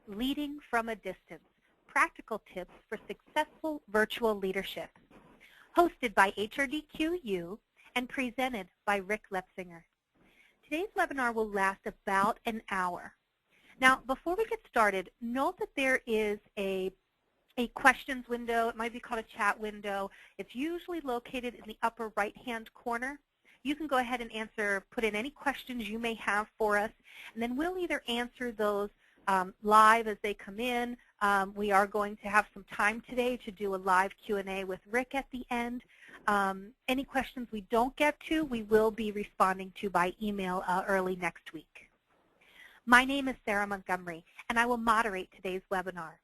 Leading from a Distance, Practical Tips for Successful Virtual Leadership, hosted by HRDQ-U and presented by Rick Lepsinger. Today's webinar will last about an hour. Now, before we get started, note that there is a questions window. It might be called a chat window. It's usually located in the upper right-hand corner. You can go ahead and put in any questions you may have for us, and then we'll either answer those live as they come in. We are going to have some time today to do a live Q&A with Rick at the end. Any questions we don't get to, we will be responding to by email early next week. My name is Sarah Montgomery, and I will moderate today's webinar.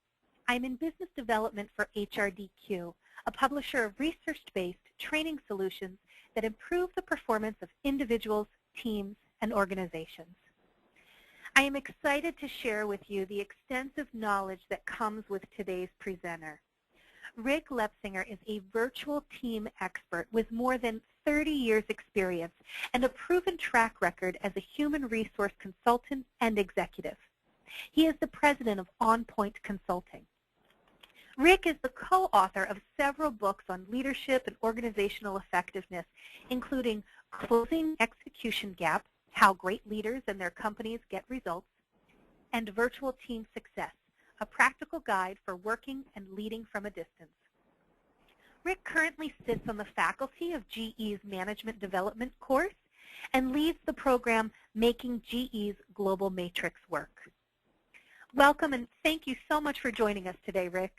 I'm in business development for HRDQ, a publisher of research-based training solutions that improve the performance of individuals, teams, and organizations. I am excited to share with you the extensive knowledge that comes with today's presenter. Rick Lepsinger is a virtual team expert with more than 30 years experience and a proven track record as a human resource consultant and executive. He is the president of OnPoint Consulting. Rick is the co-author of several books on leadership and organizational effectiveness, including Closing Execution Gap, How Great Leaders and Their Companies Get Results, and Virtual Team Success, a practical guide for working and leading from a distance. Rick currently sits on the faculty of GE's Management Development course and leads the program Making GE's Global Matrix Work. Welcome, and thank you so much for joining us today, Rick.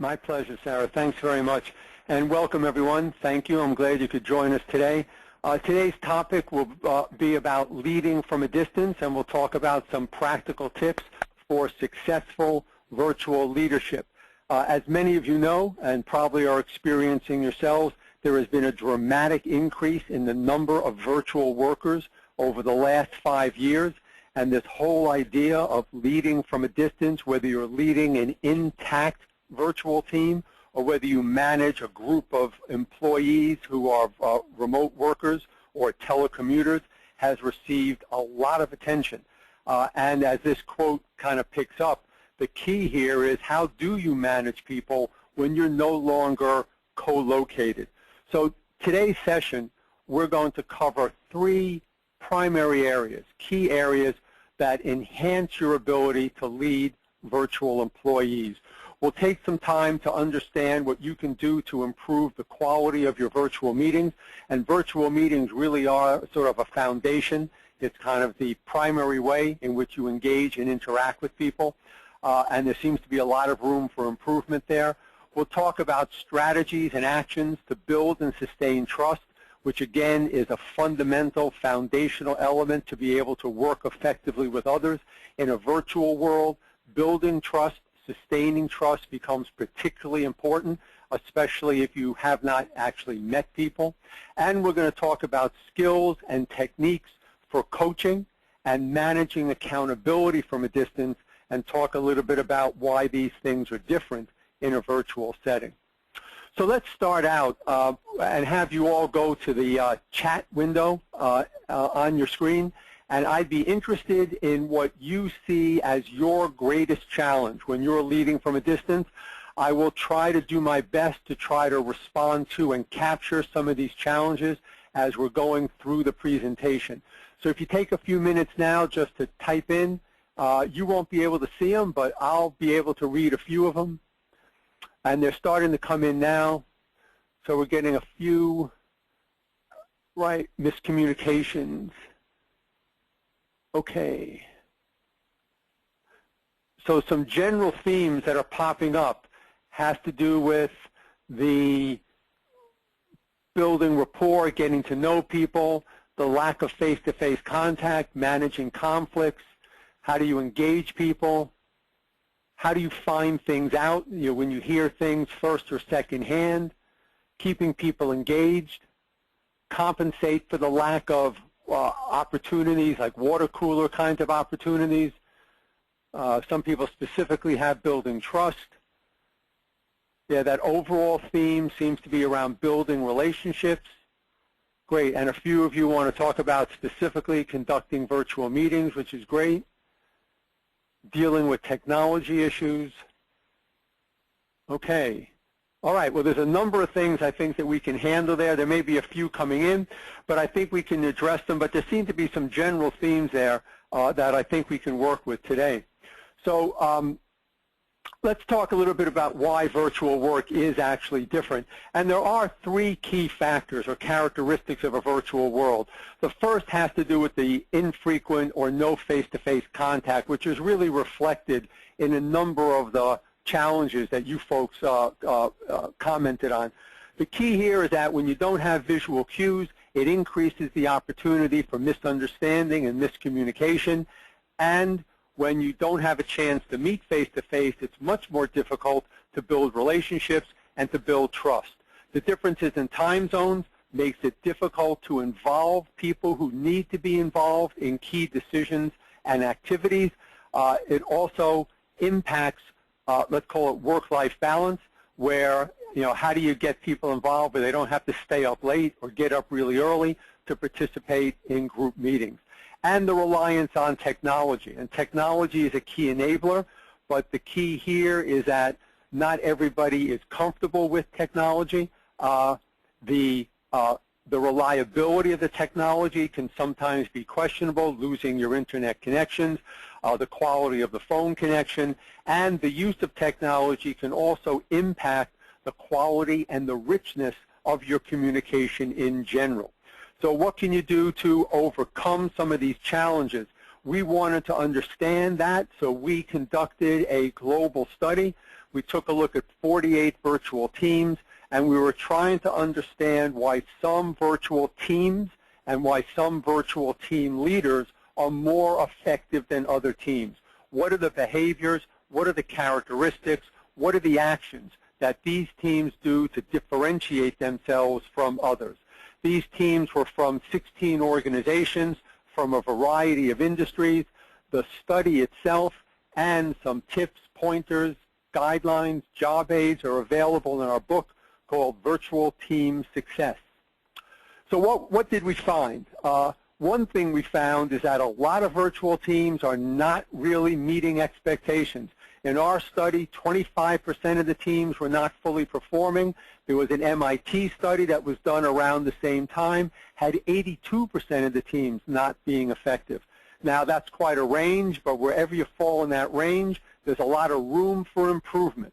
My pleasure, Sarah. Thanks very much. And welcome, everyone. Thank you. I'm glad you could join us today. Today's topic will be about leading from a distance, and we'll talk about some practical tips for successful virtual leadership. As many of you know, and probably are experiencing yourselves, there has been a dramatic increase in the number of virtual workers over the last 5 years. And this whole idea of leading from a distance, whether you're leading an intact virtual team or whether you manage a group of employees who are remote workers or telecommuters, has received a lot of attention. And as this quote kind of picks up, the key here is how do you manage people when you're no longer co-located? So today's session, we're going to cover 3 primary areas, key areas that enhance your ability to lead virtual employees. We'll take some time to understand what you can do to improve the quality of your virtual meetings. And virtual meetings really are sort of a foundation. It's kind of the primary way in which you engage and interact with people. And there seems to be a lot of room for improvement there. We'll talk about strategies and actions to build and sustain trust, which again is a fundamental, foundational element to be able to work effectively with others in a virtual world. Building trust, sustaining trust becomes particularly important, especially if you have not actually met people. And we're going to talk about skills and techniques for coaching and managing accountability from a distance, and talk a little bit about why these things are different in a virtual setting. So let's start out and have you all go to the chat window on your screen. And I'd be interested in what you see as your greatest challenge when you're leading from a distance. I will try to do my best to try to respond to and capture some of these challenges as we're going through the presentation. So if you take a few minutes now just to type in, you won't be able to see them, but I'll be able to read a few of them. And they're starting to come in now. So we're getting a few, right, miscommunications. Okay. So some general themes that are popping up has to do with the building rapport, getting to know people, the lack of face-to-face contact, managing conflicts, how do you engage people, how do you find things out when you hear things first or second hand, keeping people engaged, compensate for the lack of opportunities like water cooler kinds of opportunities. Some people specifically have building trust. Yeah, that overall theme seems to be around building relationships. Great, and a few of you want to talk about specifically conducting virtual meetings, which is great. dealing with technology issues. Okay. All right, well, there's a number of things I think that we can handle there. There may be a few coming in, but I think we can address them. But there seem to be some general themes there that I think we can work with today. So let's talk a little bit about why virtual work is actually different. And there are three key factors or characteristics of a virtual world. The first has to do with the infrequent or no face-to-face contact, which is really reflected in a number of the challenges that you folks commented on. The key here is that when you don't have visual cues, it increases the opportunity for misunderstanding and miscommunication. And when you don't have a chance to meet face-to-face, it's much more difficult to build relationships and to build trust. The differences in time zones makes it difficult to involve people who need to be involved in key decisions and activities. It also impacts let's call it work-life balance, where, how do you get people involved where they don't have to stay up late or get up really early to participate in group meetings. And the reliance on technology. And technology is a key enabler, but the key here is that not everybody is comfortable with technology. The reliability of the technology can sometimes be questionable, losing your internet connections, the quality of the phone connection, and the use of technology can also impact the quality and the richness of your communication in general. So what can you do to overcome some of these challenges? We wanted to understand that, so we conducted a global study. We took a look at 48 virtual teams, and we were trying to understand why some virtual teams and why some virtual team leaders are more effective than other teams. What are the behaviors? What are the characteristics? What are the actions that these teams do to differentiate themselves from others? These teams were from 16 organizations from a variety of industries. The study itself and some tips, pointers, guidelines, job aids are available in our book called Virtual Team Success. So what did we find? One thing we found is that a lot of virtual teams are not really meeting expectations. In our study, 25% of the teams were not fully performing. There was an MIT study that was done around the same time, had 82% of the teams not being effective. Now, that's quite a range, but wherever you fall in that range, there's a lot of room for improvement.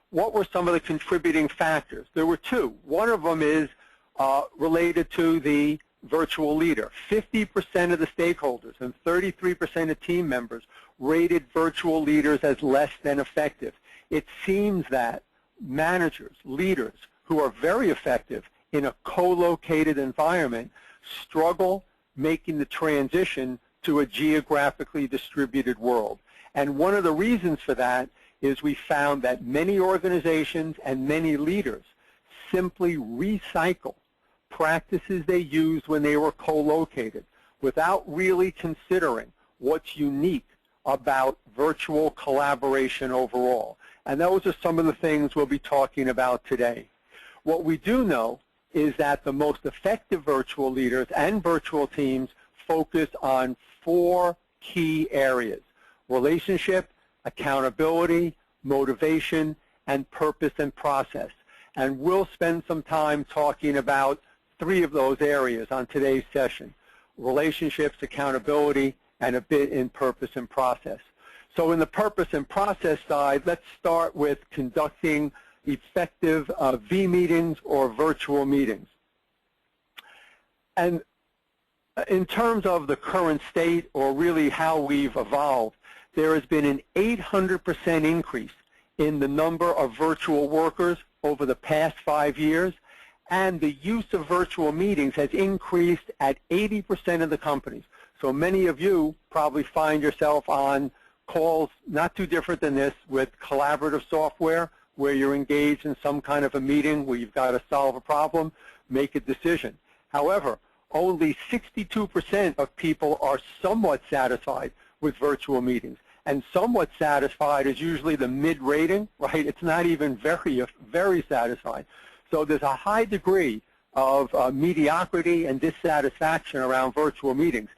What were some of the contributing factors? There were two. One of them is related to the virtual leader. 50% of the stakeholders and 33% of team members rated virtual leaders as less than effective. It seems that managers, leaders who are very effective in a co-located environment struggle making the transition to a geographically distributed world. And one of the reasons for that is we found that many organizations and many leaders simply recycle practices they used when they were co-located without really considering what's unique about virtual collaboration overall. And those are some of the things we'll be talking about today. What we do know is that the most effective virtual leaders and virtual teams focus on 4 key areas: relationship, accountability, motivation, and purpose and process. And we'll spend some time talking about 3 of those areas on today's session: relationships, accountability, and a bit in purpose and process. So in the purpose and process side, let's start with conducting effective V-meetings or virtual meetings. And in terms of the current state, or really how we've evolved, there has been an 800% increase in the number of virtual workers over the past 5 years, and the use of virtual meetings has increased at 80% of the companies. So many of you probably find yourself on calls not too different than this with collaborative software, where you're engaged in some kind of a meeting where you've got to solve a problem, make a decision. However, only 62% of people are somewhat satisfied with virtual meetings. And somewhat satisfied is usually the mid-rating, right? It's not even very satisfied. So there's a high degree of mediocrity and dissatisfaction around virtual meetings.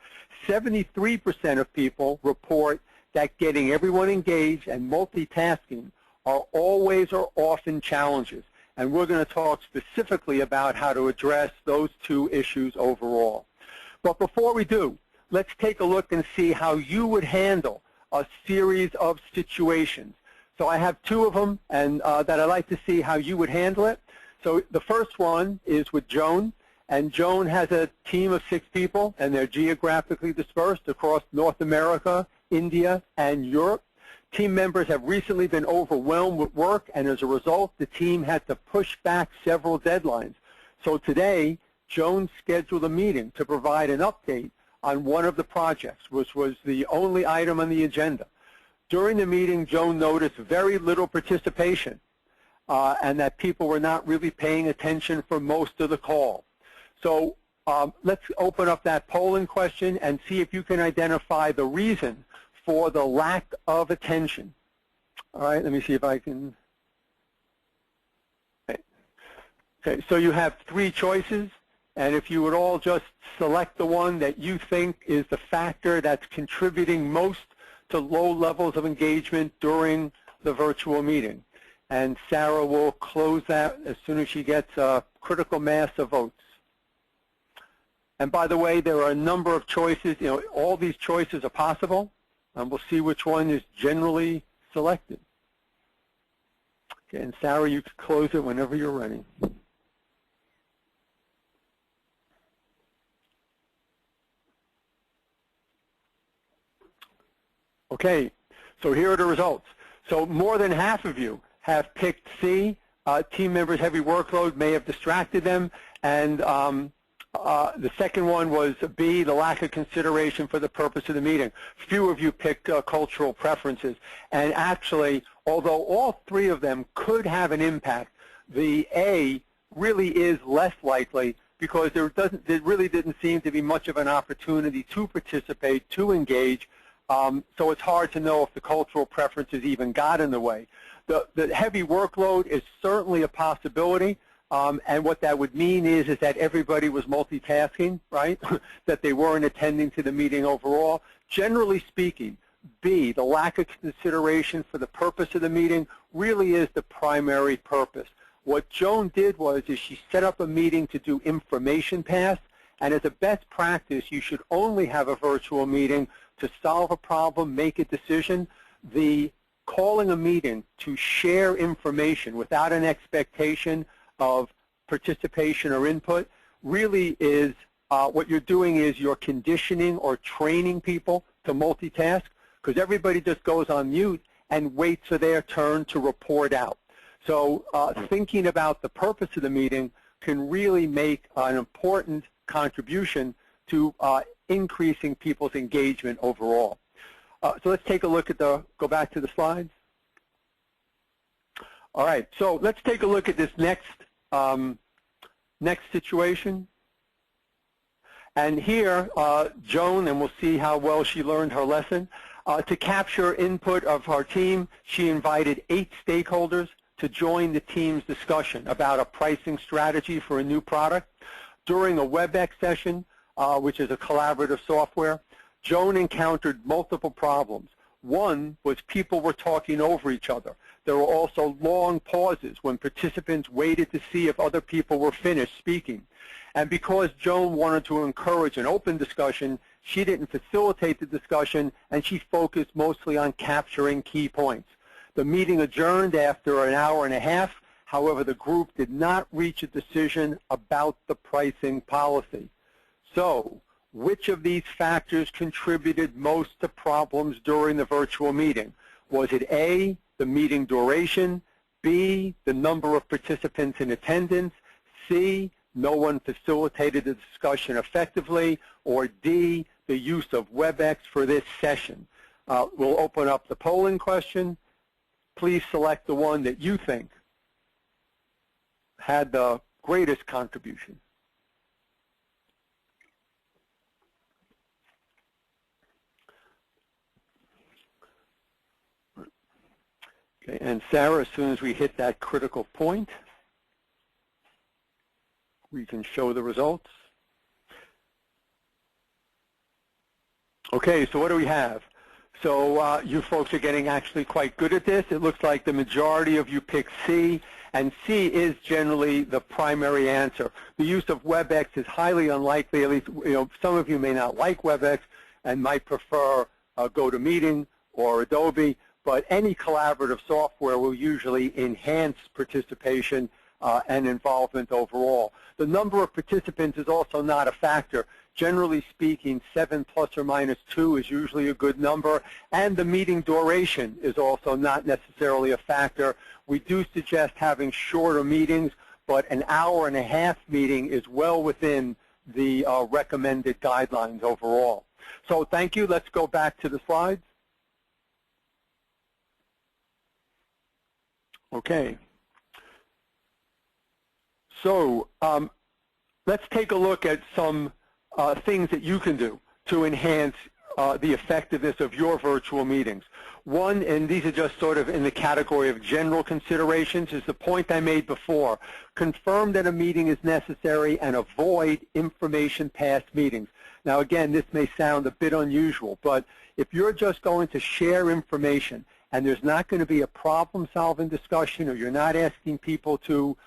73% of people report that getting everyone engaged and multitasking are always or often challenges. And we're going to talk specifically about how to address those two issues overall. But before we do, let's take a look and see how you would handle a series of situations. So I have two of them and that I'd like to see how you would handle it. So the first one is with Joan. And Joan has a team of 6 people, and they're geographically dispersed across North America, India, and Europe. Team members have recently been overwhelmed with work, and as a result, the team had to push back several deadlines. So today, Joan scheduled a meeting to provide an update on one of the projects, which was the only item on the agenda. During the meeting, Joan noticed very little participation, and that people were not really paying attention for most of the call. So let's open up that polling question and see if you can identify the reason for the lack of attention. All right, let me see if I can. Okay, so you have 3 choices, and if you would all just select the one that you think is the factor that's contributing most to low levels of engagement during the virtual meeting. And Sarah will close that as soon as she gets a critical mass of votes. And by the way, there are a number of choices. You know, all these choices are possible, and we'll see which one is generally selected. Okay, and Sarah, you can close it whenever you're ready. Okay, so here are the results. So more than half of you have picked C. Team members' heavy workload may have distracted them, and the second one was B, the lack of consideration for the purpose of the meeting. Few of you picked cultural preferences. And actually, although all 3 of them could have an impact, the A really is less likely because there really didn't seem to be much of an opportunity to participate, to engage. So it's hard to know if the cultural preferences even got in the way. The heavy workload is certainly a possibility. And what that would mean is that everybody was multitasking, right? That they weren't attending to the meeting overall. Generally speaking, B, the lack of consideration for the purpose of the meeting really is the primary purpose. What Joan did was she set up a meeting to do information pass, and as a best practice, you should only have a virtual meeting to solve a problem, make a decision. The calling a meeting to share information without an expectation of participation or input really is what you're doing is you're conditioning or training people to multitask, because everybody just goes on mute and waits for their turn to report out. So thinking about the purpose of the meeting can really make an important contribution to increasing people's engagement overall. So let's take a look at go back to the slides. All right, so let's take a look at this next situation. And here, Joan, and we'll see how well she learned her lesson. To capture input of our team, she invited 8 stakeholders to join the team's discussion about a pricing strategy for a new product. During a WebEx session, which is a collaborative software, Joan encountered multiple problems. One was people were talking over each other. There were also long pauses when participants waited to see if other people were finished speaking. And because Joan wanted to encourage an open discussion, she didn't facilitate the discussion, and she focused mostly on capturing key points. The meeting adjourned after an hour and a half. However, the group did not reach a decision about the pricing policy. So, which of these factors contributed most to problems during the virtual meeting? Was it A, the meeting duration, B, the number of participants in attendance, C, no one facilitated the discussion effectively, or D, the use of WebEx for this session? We'll open up the polling question. Please select the one that you think had the greatest contribution. Okay, and Sarah, as soon as we hit that critical point, we can show the results. Okay, so what do we have? So you folks are getting actually quite good at this. It looks like the majority of you picked C, and C is generally the primary answer. The use of WebEx is highly unlikely. At least, some of you may not like WebEx and might prefer GoToMeeting or Adobe, but any collaborative software will usually enhance participation and involvement overall. The number of participants is also not a factor. Generally speaking, 7 plus or minus 2 is usually a good number, and the meeting duration is also not necessarily a factor. We do suggest having shorter meetings, but an hour-and-a-half meeting is well within the recommended guidelines overall. So thank you. Let's go back to the slides. Okay. So let's take a look at some things that you can do to enhance the effectiveness of your virtual meetings. One, and these are just sort of in the category of general considerations, is the point I made before. Confirm that a meeting is necessary and avoid information-pass meetings. Now, again, this may sound a bit unusual, but if you're just going to share information and there's not going to be a problem-solving discussion, or you're not asking people to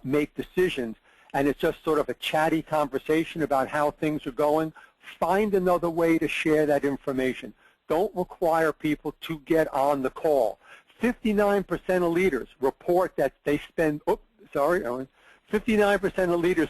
make decisions, and it's just sort of a chatty conversation about how things are going, find another way to share that information. Don't require people to get on the call. 59% of leaders report that they spend, 59% of leaders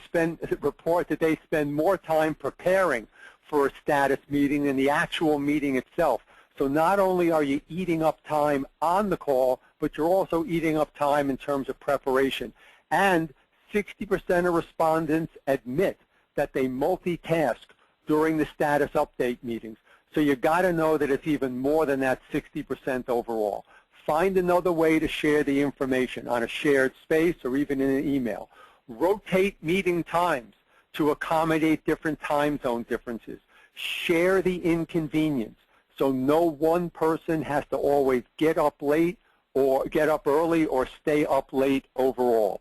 report that they spend more time preparing for a status meeting than the actual meeting itself. So not only are you eating up time on the call, but you're also eating up time in terms of preparation. And 60% of respondents admit that they multitask during the status update meetings. So you got to know that it's even more than that 60% overall. Find another way to share the information on a shared space or even in an email. Rotate meeting times to accommodate different time zone differences. Share the inconvenience so no one person has to always get up late or get up early or stay up late overall.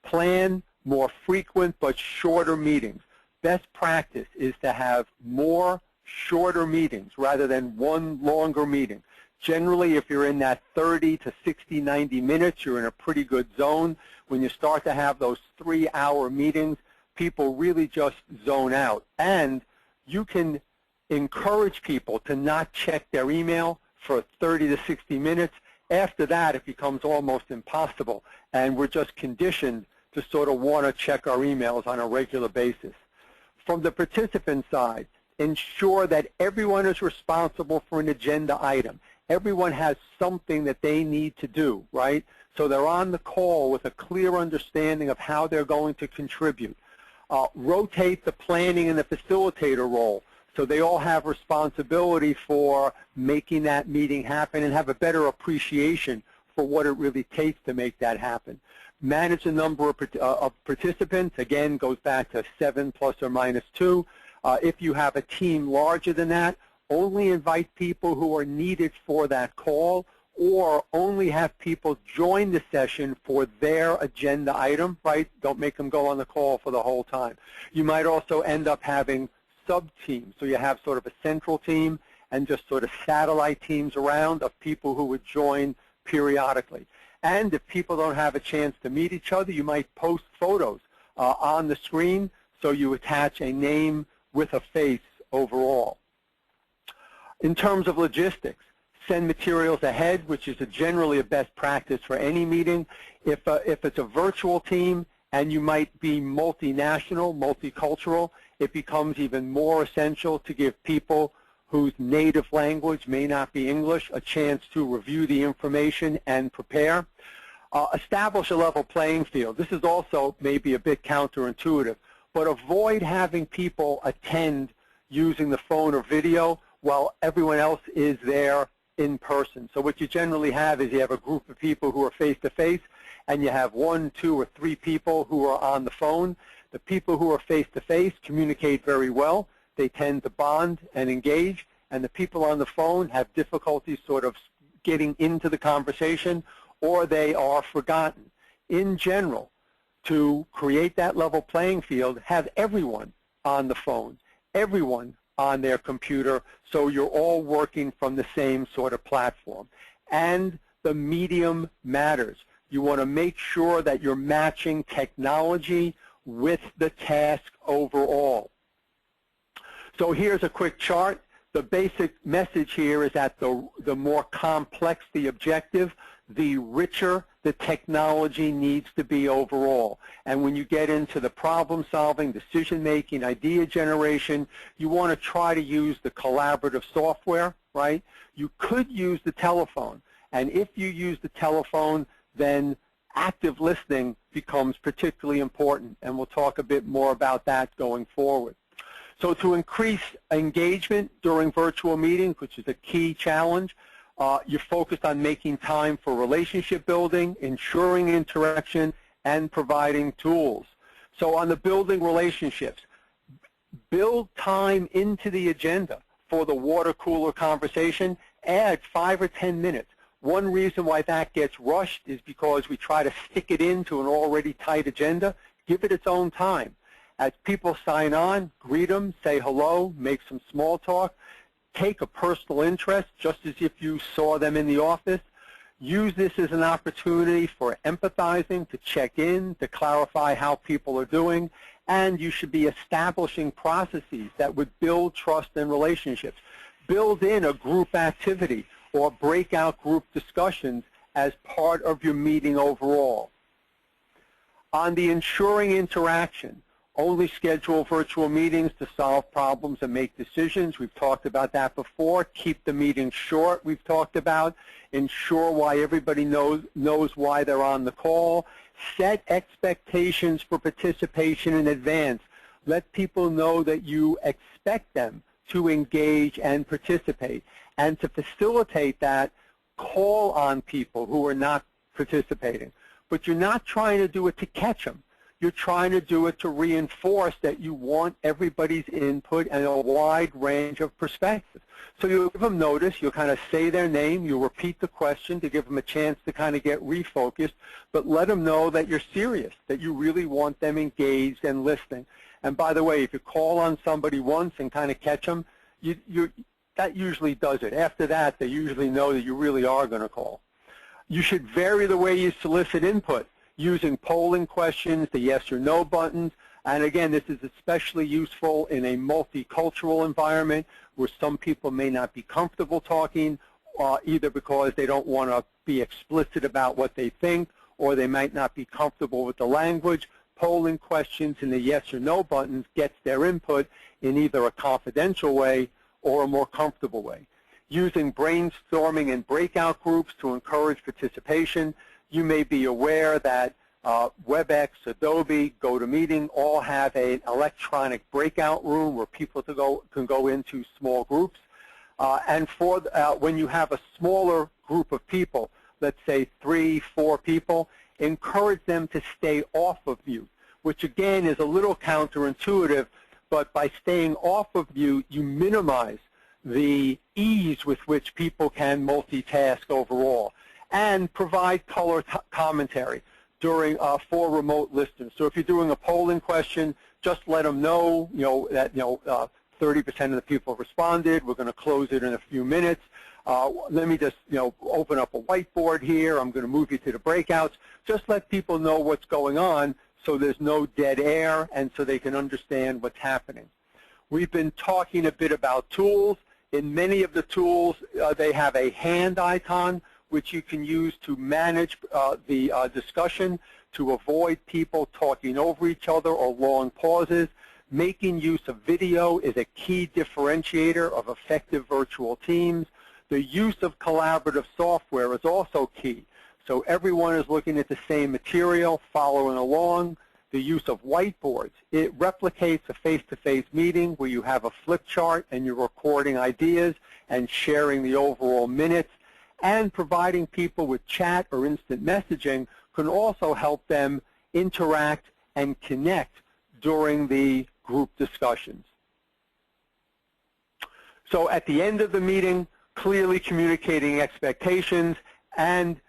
Plan more frequent but shorter meetings. Best practice is to have more shorter meetings rather than one longer meeting. Generally, if you're in that 30 to 60, 90 minutes, you're in a pretty good zone. When you start to have those 3-hour meetings, people really just zone out. And you can encourage people to not check their email for 30 to 60 minutes. After that, it becomes almost impossible, and we're just conditioned to sort of want to check our emails on a regular basis. From the participant side, ensure that everyone is responsible for an agenda item. Everyone has something that they need to do, right? So they're on the call with a clear understanding of how they're going to contribute. Rotate the planning and the facilitator role so they all have responsibility for making that meeting happen and have a better appreciation for what it really takes to make that happen. Manage the number of participants. Again, goes back to 7 plus or minus 2. If you have a team larger than that, only invite people who are needed for that call, or only have people join the session for their agenda item, right? Don't make them go on the call for the whole time. You might also end up having sub-teams. So you have sort of a central team and just sort of satellite teams around of people who would join periodically. And if people don't have a chance to meet each other, you might post photos on the screen, so you attach a name with a face overall. In terms of logistics, send materials ahead, which is generally a best practice for any meeting. If it's a virtual team and you might be multinational, multicultural, it becomes even more essential to give people whose native language may not be English a chance to review the information and prepare. Establish a level playing field. This is also maybe a bit counterintuitive, but avoid having people attend using the phone or video while everyone else is there in person. So what you generally have is you have a group of people who are face-to-face, and you have 1, 2, or 3 people who are on the phone. The people who are face-to-face communicate very well. They tend to bond and engage, and the people on the phone have difficulty sort of getting into the conversation, or they are forgotten. In general, to create that level playing field, have everyone on the phone, everyone on their computer, so you're all working from the same sort of platform. And the medium matters. You want to make sure that you're matching technology with the task overall. So here's a quick chart. The basic message here is that the more complex the objective, the richer the technology needs to be overall. And when you get into the problem solving, decision making, idea generation, you want to try to use the collaborative software, right? You could use the telephone. And if you use the telephone, then active listening becomes particularly important. And we'll talk a bit more about that going forward. So to increase engagement during virtual meetings, which is a key challenge, you're focused on making time for relationship building, ensuring interaction, and providing tools. So on the building relationships, build time into the agenda for the water cooler conversation. Add 5 or 10 minutes. One reason why that gets rushed is because we try to stick it into an already tight agenda. Give it its own time. As people sign on, greet them, say hello, make some small talk. Take a personal interest, just as if you saw them in the office. Use this as an opportunity for empathizing, to check in, to clarify how people are doing, and you should be establishing processes that would build trust and relationships. Build in a group activity or breakout group discussions as part of your meeting overall. On the ensuring interaction, only schedule virtual meetings to solve problems and make decisions. We've talked about that before. Keep the meeting short, we've talked about. Ensure why everybody knows why they're on the call. Set expectations for participation in advance. Let people know that you expect them to engage and participate. And to facilitate that, call on people who are not participating. But you're not trying to do it to catch them. You're trying to do it to reinforce that you want everybody's input and a wide range of perspectives. So you'll give them notice, you'll kind of say their name, you'll repeat the question to give them a chance to kind of get refocused, but let them know that you're serious, that you really want them engaged and listening. And by the way, if you call on somebody once and kind of catch them, that usually does it. After that, they usually know that you really are going to call. You should vary the way you solicit input, using polling questions, the yes or no buttons. And again, this is especially useful in a multicultural environment where some people may not be comfortable talking, either because they don't want to be explicit about what they think, or they might not be comfortable with the language. Polling questions and the yes or no buttons gets their input in either a confidential way or a more comfortable way. Using brainstorming and breakout groups to encourage participation. You may be aware that WebEx, Adobe, GoToMeeting all have an electronic breakout room where people can go into small groups. And for when you have a smaller group of people, let's say 3, 4 people, encourage them to stay off of mute, which again is a little counterintuitive, but by staying off of mute, you minimize the ease with which people can multitask overall. And provide color commentary during for remote listeners. So if you're doing a polling question, just let them know, that 30% of the people responded. We're going to close it in a few minutes. Let me just open up a whiteboard here. I'm going to move you to the breakouts. Just let people know what's going on, so there's no dead air, and so they can understand what's happening. We've been talking a bit about tools. In many of the tools, they have a hand icon, which you can use to manage the discussion, to avoid people talking over each other or long pauses. Making use of video is a key differentiator of effective virtual teams. The use of collaborative software is also key. So everyone is looking at the same material, following along. The use of whiteboards. It replicates a face-to-face meeting where you have a flip chart and you're recording ideas and sharing the overall minutes. And providing people with chat or instant messaging can also help them interact and connect during the group discussions. So at the end of the meeting, clearly communicating expectations and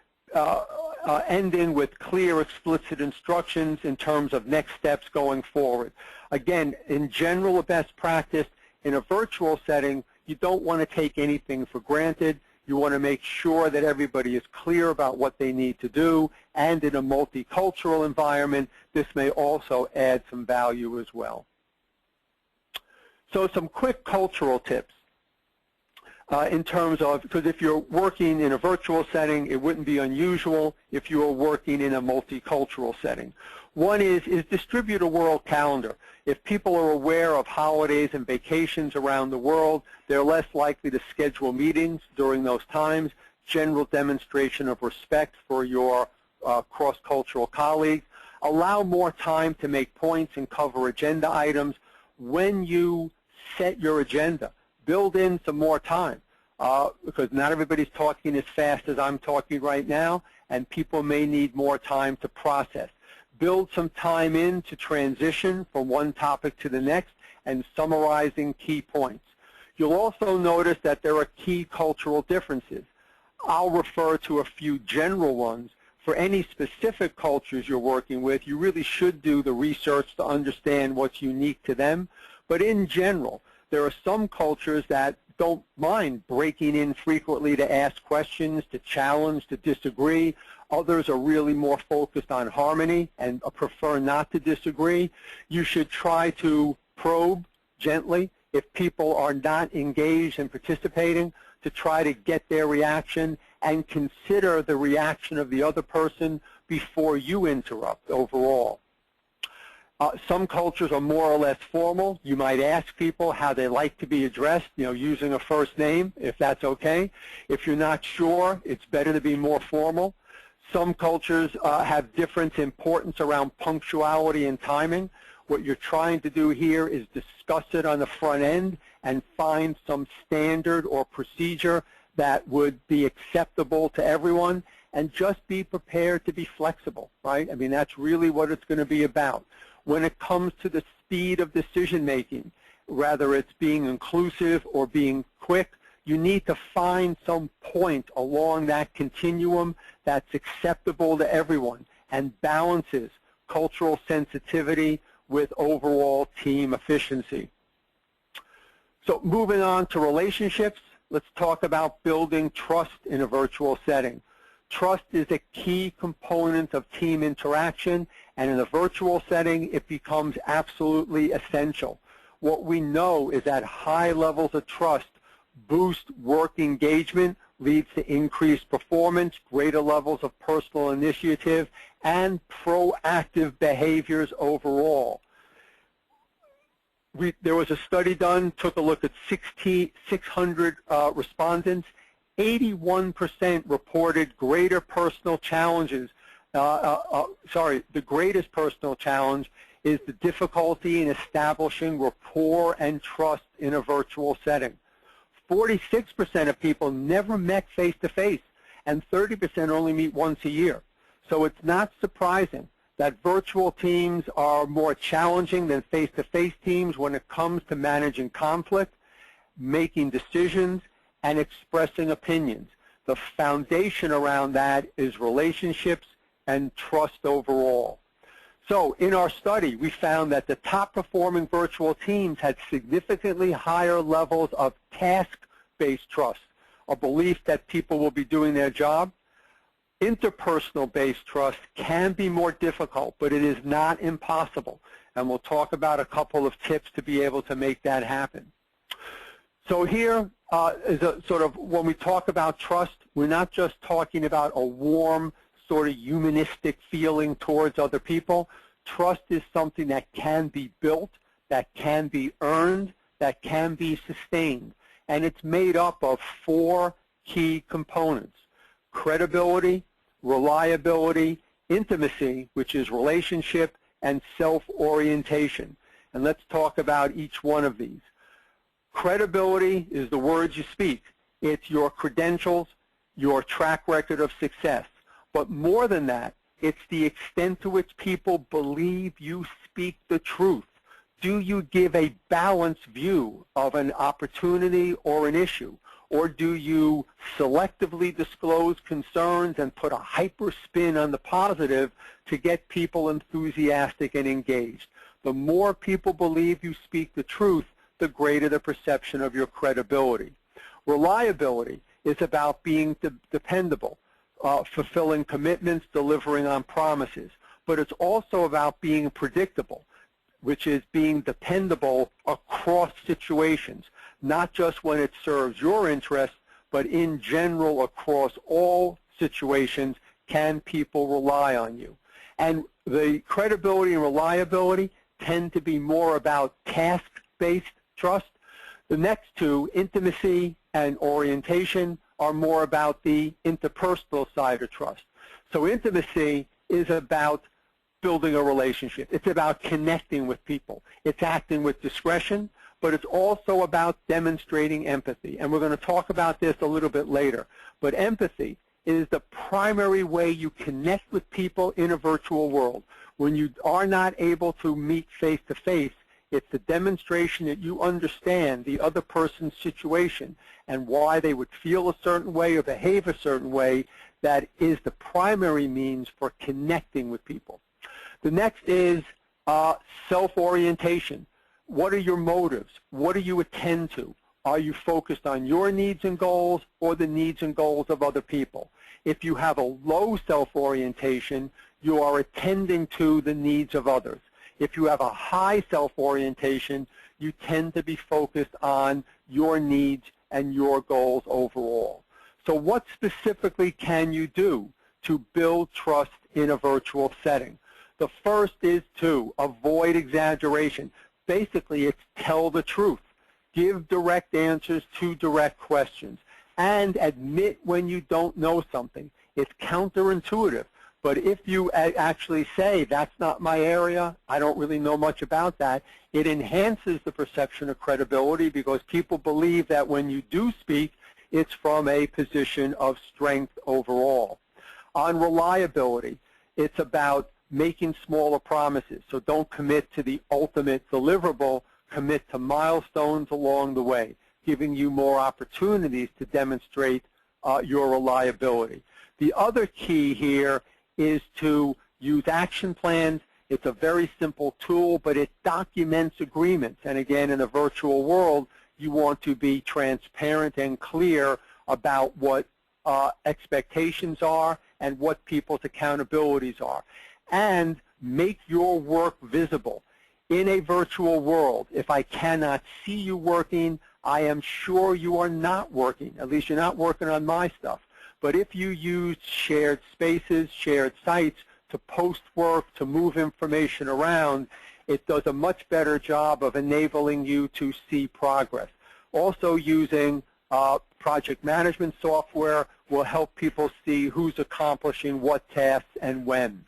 ending with clear, explicit instructions in terms of next steps going forward. Again, in general, a best practice In a virtual setting, you don't want to take anything for granted. You want to make sure that everybody is clear about what they need to do, and in a multicultural environment, this may also add some value as well. So some quick cultural tips in terms of, because if you're working in a virtual setting, it wouldn't be unusual if you were working in a multicultural setting. One is distribute a world calendar. If people are aware of holidays and vacations around the world, they're less likely to schedule meetings during those times. General demonstration of respect for your cross-cultural colleagues. Allow more time to make points and cover agenda items. When you set your agenda, build in some more time because not everybody's talking as fast as I'm talking right now, and people may need more time to process. Build some time in to transition from one topic to the next and summarizing key points. You'll also notice that there are key cultural differences. I'll refer to a few general ones. For any specific cultures you're working with, you really should do the research to understand what's unique to them. But in general, there are some cultures that don't mind breaking in frequently to ask questions, to challenge, to disagree. Others are really more focused on harmony and prefer not to disagree. You should try to probe gently if people are not engaged and participating, to try to get their reaction and consider the reaction of the other person before you interrupt overall. Some cultures are more or less formal. You might ask people how they like to be addressed, using a first name, if that's okay. If you're not sure, it's better to be more formal. Some cultures have different importance around punctuality and timing. What you're trying to do here is discuss it on the front end and find some standard or procedure that would be acceptable to everyone, and just be prepared to be flexible, right? I mean, that's really what it's going to be about. When it comes to the speed of decision making, whether it's being inclusive or being quick, you need to find some point along that continuum that's acceptable to everyone and balances cultural sensitivity with overall team efficiency. So moving on to relationships, let's talk about building trust in a virtual setting. Trust is a key component of team interaction, and in a virtual setting, it becomes absolutely essential. What we know is that high levels of trust boost work engagement, leads to increased performance, greater levels of personal initiative, and proactive behaviors overall. There was a study done, took a look at 600 respondents. 81% reported greater personal challenges. The greatest personal challenge is the difficulty in establishing rapport and trust in a virtual setting. 46% of people never met face-to-face, and 30% only meet once a year. So it's not surprising that virtual teams are more challenging than face-to-face teams when it comes to managing conflict, making decisions, and expressing opinions. The foundation around that is relationships and trust overall. So in our study, we found that the top-performing virtual teams had significantly higher levels of task-based trust, a belief that people will be doing their job. Interpersonal-based trust can be more difficult, but it is not impossible. And we'll talk about a couple of tips to be able to make that happen. So here is a sort of, when we talk about trust, we're not just talking about a warm, sort of humanistic feeling towards other people. Trust is something that can be built, that can be earned, that can be sustained. And it's made up of 4 key components: credibility, reliability, intimacy, which is relationship, and self-orientation. And let's talk about each one of these. Credibility is the words you speak. It's your credentials, your track record of success. But more than that, it's the extent to which people believe you speak the truth. Do you give a balanced view of an opportunity or an issue? Or do you selectively disclose concerns and put a hyper spin on the positive to get people enthusiastic and engaged? The more people believe you speak the truth, the greater the perception of your credibility. Reliability is about being dependable, fulfilling commitments, delivering on promises. But it's also about being predictable, which is being dependable across situations, not just when it serves your interests, but in general across all situations. Can people rely on you? And the credibility and reliability tend to be more about task-based trust. The next two, intimacy and orientation, are more about the interpersonal side of trust. So intimacy is about building a relationship. It's about connecting with people. It's acting with discretion, but it's also about demonstrating empathy. And we're going to talk about this a little bit later. But empathy is the primary way you connect with people in a virtual world. When you are not able to meet face-to-face, it's the demonstration that you understand the other person's situation and why they would feel a certain way or behave a certain way that is the primary means for connecting with people. The next is self-orientation. What are your motives? What do you attend to? Are you focused on your needs and goals or the needs and goals of other people? If you have a low self-orientation, you are attending to the needs of others. If you have a high self-orientation, you tend to be focused on your needs and your goals overall. So what specifically can you do to build trust in a virtual setting? The first is to avoid exaggeration. Basically, it's tell the truth. Give direct answers to direct questions. And admit when you don't know something. It's counterintuitive. But if you actually say, that's not my area, I don't really know much about that, it enhances the perception of credibility because people believe that when you do speak, it's from a position of strength overall. On reliability, it's about making smaller promises. So don't commit to the ultimate deliverable, commit to milestones along the way, giving you more opportunities to demonstrate your reliability. The other key here is to use action plans. It's a very simple tool, but it documents agreements. And again, in a virtual world, you want to be transparent and clear about what expectations are and what people's accountabilities are. And make your work visible. In a virtual world, if I cannot see you working, I am sure you are not working. At least you're not working on my stuff. But if you use shared spaces, shared sites to post work, to move information around, it does a much better job of enabling you to see progress. Also using project management software will help people see who's accomplishing what tasks and when.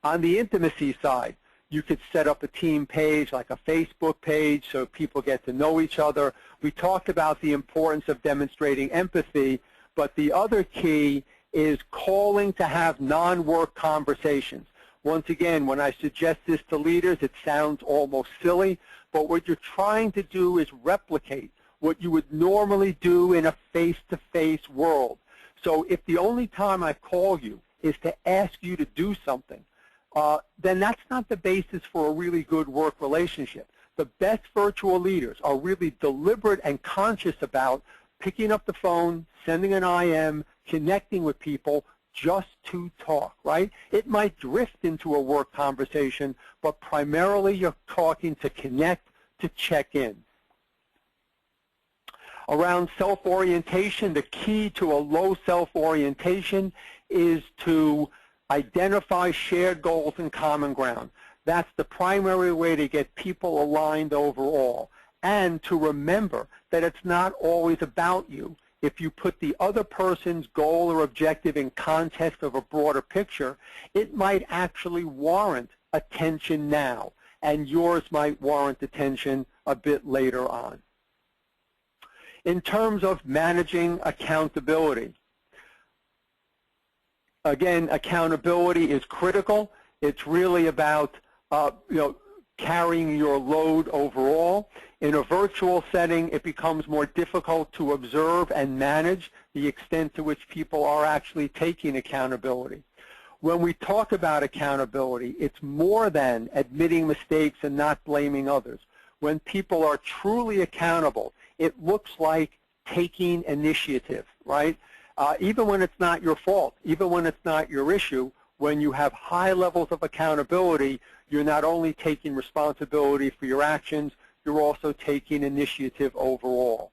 On the intimacy side, you could set up a team page like a Facebook page so people get to know each other. We talked about the importance of demonstrating empathy, but the other key is calling to have non-work conversations. Once again, when I suggest this to leaders, it sounds almost silly, but what you're trying to do is replicate what you would normally do in a face-to-face world. So if the only time I call you is to ask you to do something, then that's not the basis for a really good work relationship. The best virtual leaders are really deliberate and conscious about picking up the phone, sending an IM, connecting with people just to talk, right? It might drift into a work conversation, but primarily you're talking to connect, to check in. Around self-orientation, the key to a low self-orientation is to identify shared goals and common ground. That's the primary way to get people aligned overall. And to remember that it's not always about you. If you put the other person's goal or objective in context of a broader picture, it might actually warrant attention now, and yours might warrant attention a bit later on. In terms of managing accountability, again, accountability is critical. It's really about carrying your load overall. In a virtual setting, it becomes more difficult to observe and manage the extent to which people are actually taking accountability. When we talk about accountability, it's more than admitting mistakes and not blaming others. when people are truly accountable, it looks like taking initiative, right? Even when it's not your fault, even when it's not your issue, when you have high levels of accountability, you're not only taking responsibility for your actions, you're also taking initiative overall.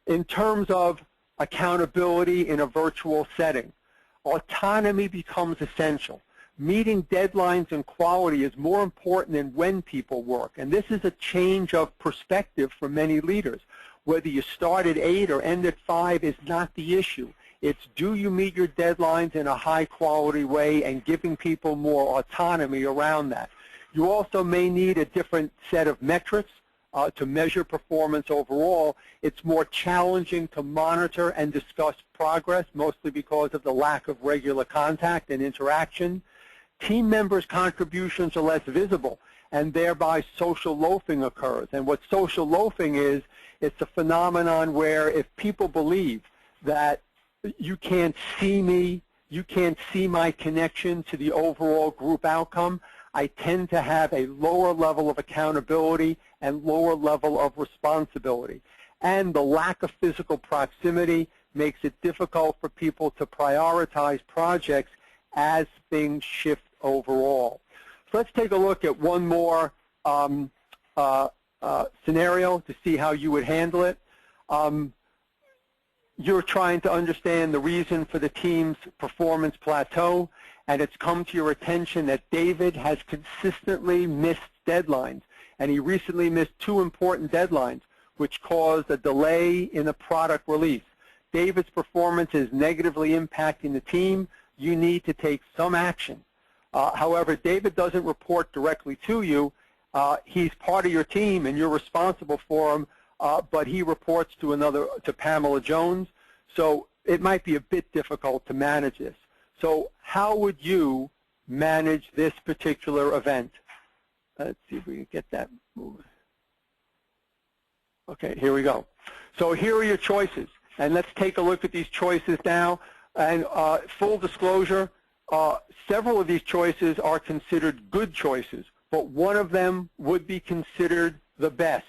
In terms of accountability in a virtual setting, autonomy becomes essential. Meeting deadlines and quality is more important than when people work, and this is a change of perspective for many leaders. Whether you start at 8 or end at 5 is not the issue. It's do you meet your deadlines in a high-quality way and giving people more autonomy around that. You also may need a different set of metrics to measure performance overall. It's more challenging to monitor and discuss progress, mostly because of the lack of regular contact and interaction. Team members' contributions are less visible, and thereby social loafing occurs. And what social loafing is, it's a phenomenon where if people believe that you can't see me, you can't see my connection to the overall group outcome, I tend to have a lower level of accountability and lower level of responsibility. And the lack of physical proximity makes it difficult for people to prioritize projects as things shift overall. So let's take a look at one more scenario to see how you would handle it. You're trying to understand the reason for the team's performance plateau, and it's come to your attention that David has consistently missed deadlines, and he recently missed 2 important deadlines, which caused a delay in the product release. David's performance is negatively impacting the team. You need to take some action. However, David doesn't report directly to you. He's part of your team, and you're responsible for him, but he reports to Pamela Jones, so it might be a bit difficult to manage this. So how would you manage this particular event? Let's see if we can get that moving. Okay, here we go. So here are your choices, and let's take a look at these choices now. And full disclosure, several of these choices are considered good choices, but one of them would be considered the best.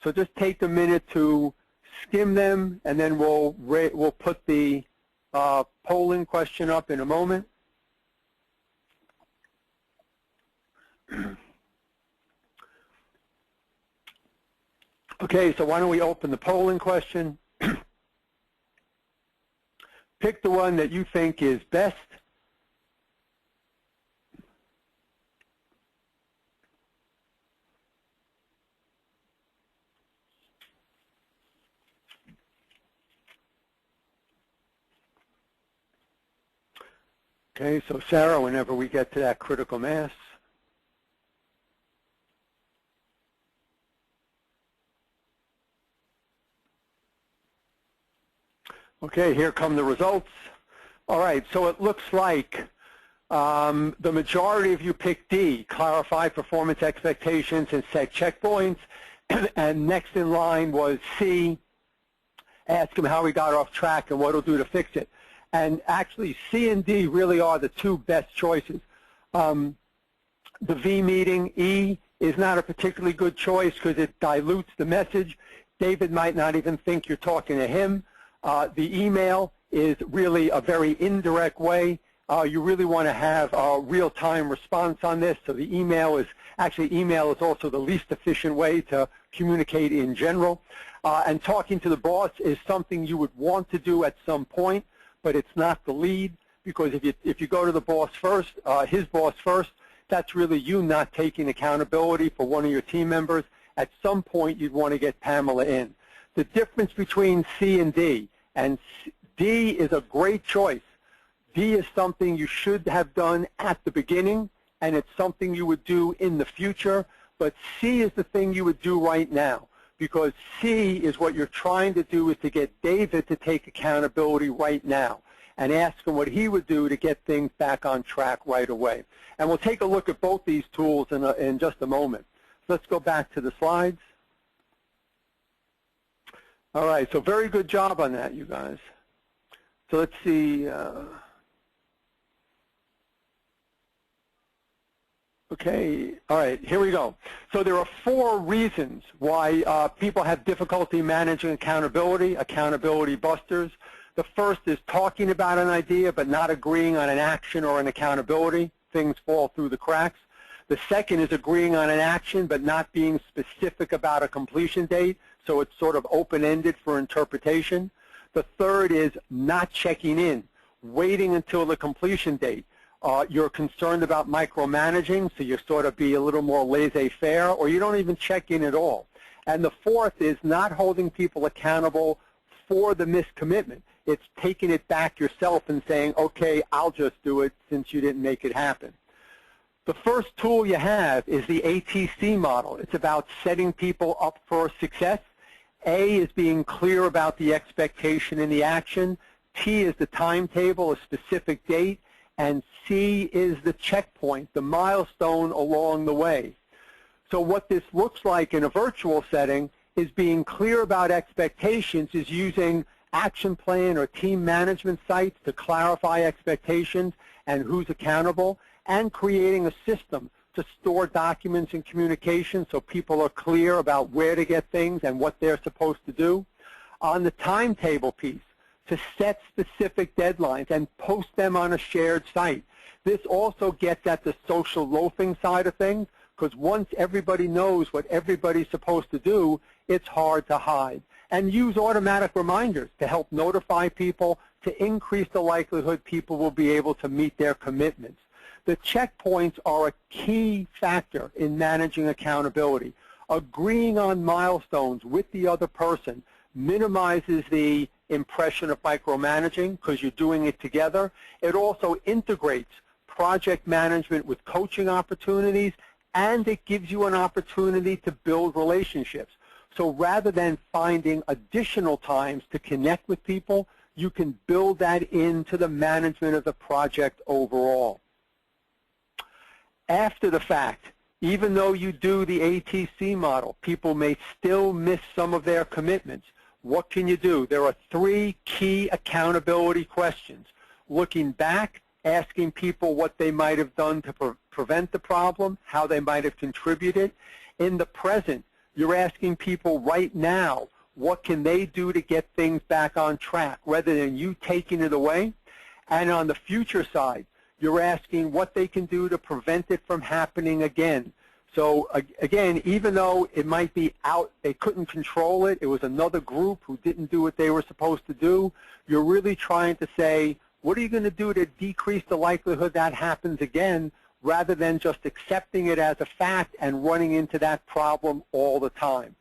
So just take a minute to skim them, and then we'll put the polling question up in a moment. Okay, so why don't we open the polling question. Pick the one that you think is best. Okay, so Sarah, whenever we get to that critical mass. Okay, here come the results. All right, so it looks like the majority of you picked D, clarify performance expectations and set checkpoints, and next in line was C, ask him how he got off track and what he'll do to fix it. And actually, C and D really are the 2 best choices. The V meeting, E, is not a particularly good choice because it dilutes the message. David might not even think you're talking to him. The email is really a very indirect way. You really want to have a real-time response on this. So the email is also the least efficient way to communicate in general. And talking to the boss is something you would want to do at some point, but it's not the lead, because if you go to the boss first, his boss first, that's really you not taking accountability for one of your team members. At some point, you'd want to get Pamela in. The difference between C and D is a great choice. D is something you should have done at the beginning, and it's something you would do in the future, but C is the thing you would do right now, because C is what you're trying to do is to get David to take accountability right now and ask him what he would do to get things back on track right away. And we'll take a look at both these tools in just a moment. Let's go back to the slides. All right, so very good job on that, you guys. So let's see. Okay, all right, here we go. So there are 4 reasons why people have difficulty managing accountability busters. The first is talking about an idea but not agreeing on an action or an accountability. Things fall through the cracks. The second is agreeing on an action but not being specific about a completion date, so it's sort of open-ended for interpretation. The third is not checking in, waiting until the completion date. You're concerned about micromanaging, so you sort of be a little more laissez-faire, or you don't even check in at all. And the fourth is not holding people accountable for the missed commitment. It's taking it back yourself and saying, okay, I'll just do it since you didn't make it happen. The first tool you have is the ATC model. It's about setting people up for success. A is being clear about the expectation and the action. T is the timetable, a specific date. And C is the checkpoint, the milestone along the way. So what this looks like in a virtual setting is being clear about expectations, is using action plan or team management sites to clarify expectations and who's accountable, and creating a system to store documents and communication so people are clear about where to get things and what they're supposed to do. On the timetable piece, to set specific deadlines and post them on a shared site. This also gets at the social loafing side of things, because once everybody knows what everybody's supposed to do, it's hard to hide. And use automatic reminders to help notify people to increase the likelihood people will be able to meet their commitments. The checkpoints are a key factor in managing accountability. Agreeing on milestones with the other person minimizes the impression of micromanaging because you're doing it together. It also integrates project management with coaching opportunities, and it gives you an opportunity to build relationships. So rather than finding additional times to connect with people, you can build that into the management of the project overall. After the fact, even though you do the ATC model, people may still miss some of their commitments. What can you do? There are 3 key accountability questions. Looking back, asking people what they might have done to prevent the problem, how they might have contributed. In the present, you're asking people right now, what can they do to get things back on track, rather than you taking it away. And on the future side, you're asking what they can do to prevent it from happening again. So again, even though it might be out, they couldn't control it, it was another group who didn't do what they were supposed to do, you're really trying to say, what are you going to do to decrease the likelihood that happens again, rather than just accepting it as a fact and running into that problem all the time.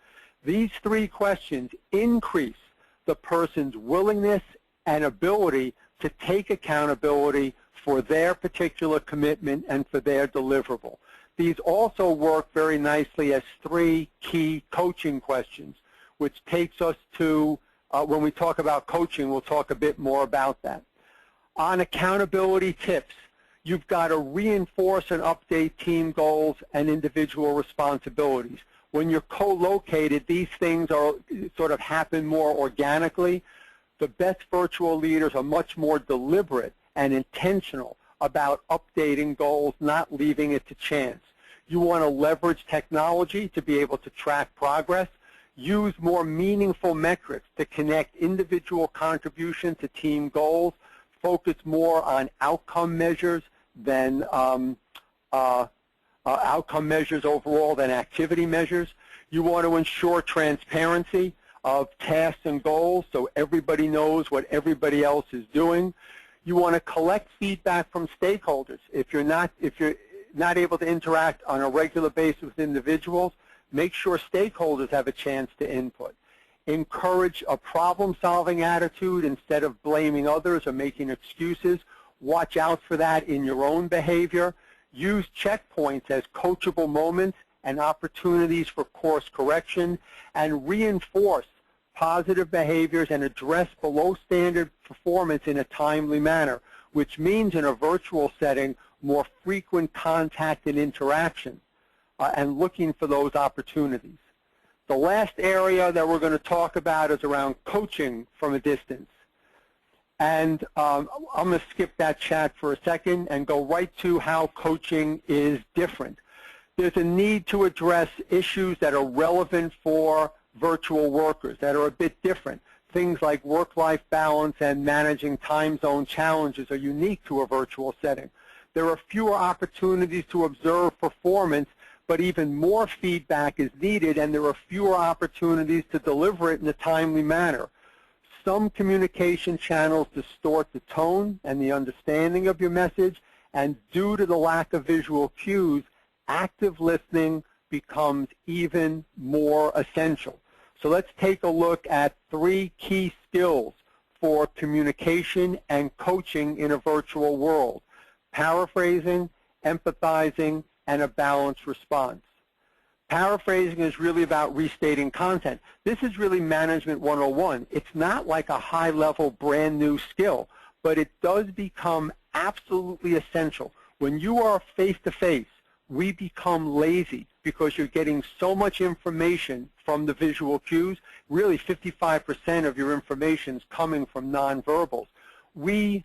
These 3 questions increase the person's willingness and ability to take accountability for their particular commitment and for their deliverable. These also work very nicely as 3 key coaching questions, which takes us to, when we talk about coaching, we'll talk a bit more about that. On accountability tips, you've got to reinforce and update team goals and individual responsibilities. When you're co-located, these things are sort of happen more organically. The best virtual leaders are much more deliberate and intentional about updating goals, not leaving it to chance. You want to leverage technology to be able to track progress. Use more meaningful metrics to connect individual contribution to team goals. Focus more on outcome measures than outcome measures overall than activity measures. You want to ensure transparency of tasks and goals so everybody knows what everybody else is doing. You want to collect feedback from stakeholders. If you're not able to interact on a regular basis with individuals, make sure stakeholders have a chance to input. Encourage a problem-solving attitude instead of blaming others or making excuses. Watch out for that in your own behavior. Use checkpoints as coachable moments and opportunities for course correction, and reinforce positive behaviors and address below standard performance in a timely manner, which means in a virtual setting more frequent contact and interaction and looking for those opportunities. The last area that we're going to talk about is around coaching from a distance. And I'm going to skip that chat for a second and go right to how coaching is different. There's a need to address issues that are relevant for virtual workers that are a bit different. Things like work-life balance and managing time zone challenges are unique to a virtual setting. There are fewer opportunities to observe performance, but even more feedback is needed, and there are fewer opportunities to deliver it in a timely manner. Some communication channels distort the tone and the understanding of your message, and due to the lack of visual cues, active listening becomes even more essential. So let's take a look at 3 key skills for communication and coaching in a virtual world: paraphrasing, empathizing, and a balanced response. Paraphrasing is really about restating content. This is really Management 101. It's not like a high-level brand new skill, but it does become absolutely essential. When you are face-to-face, we become lazy because you're getting so much information from the visual cues. Really, 55% of your information is coming from nonverbals. We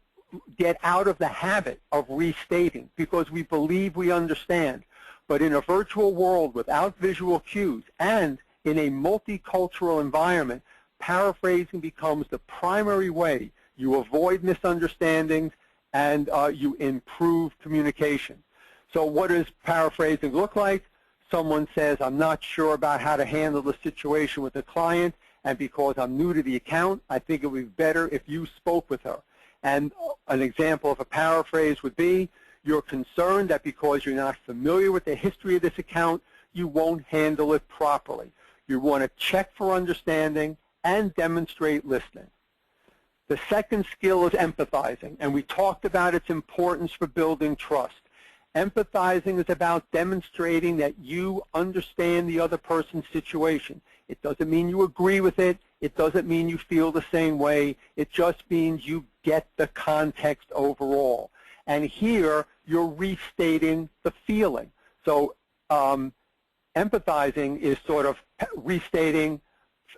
get out of the habit of restating because we believe we understand. But in a virtual world without visual cues and in a multicultural environment, paraphrasing becomes the primary way you avoid misunderstandings and you improve communication. So what does paraphrasing look like? Someone says, I'm not sure about how to handle the situation with the client, and because I'm new to the account, I think it would be better if you spoke with her. And an example of a paraphrase would be, you're concerned that because you're not familiar with the history of this account, you won't handle it properly. You want to check for understanding and demonstrate listening. The second skill is empathizing, and we talked about its importance for building trust. Empathizing is about demonstrating that you understand the other person's situation. It doesn't mean you agree with it. It doesn't mean you feel the same way. It just means you get the context overall. And here, you're restating the feeling. So empathizing is sort of restating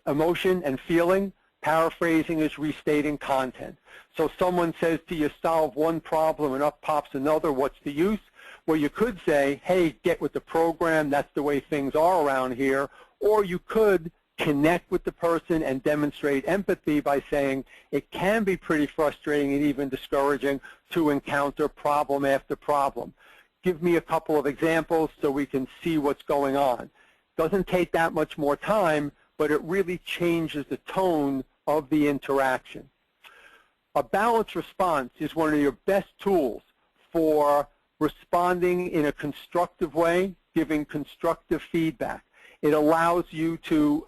emotion and feeling. Paraphrasing is restating content. So someone says to you, solve one problem and up pops another, what's the use? Well, you could say, hey, get with the program, that's the way things are around here. Or you could connect with the person and demonstrate empathy by saying it can be pretty frustrating and even discouraging to encounter problem after problem. Give me a couple of examples so we can see what's going on. Doesn't take that much more time, but it really changes the tone of the interaction. A balanced response is one of your best tools for responding in a constructive way, giving constructive feedback. It allows you to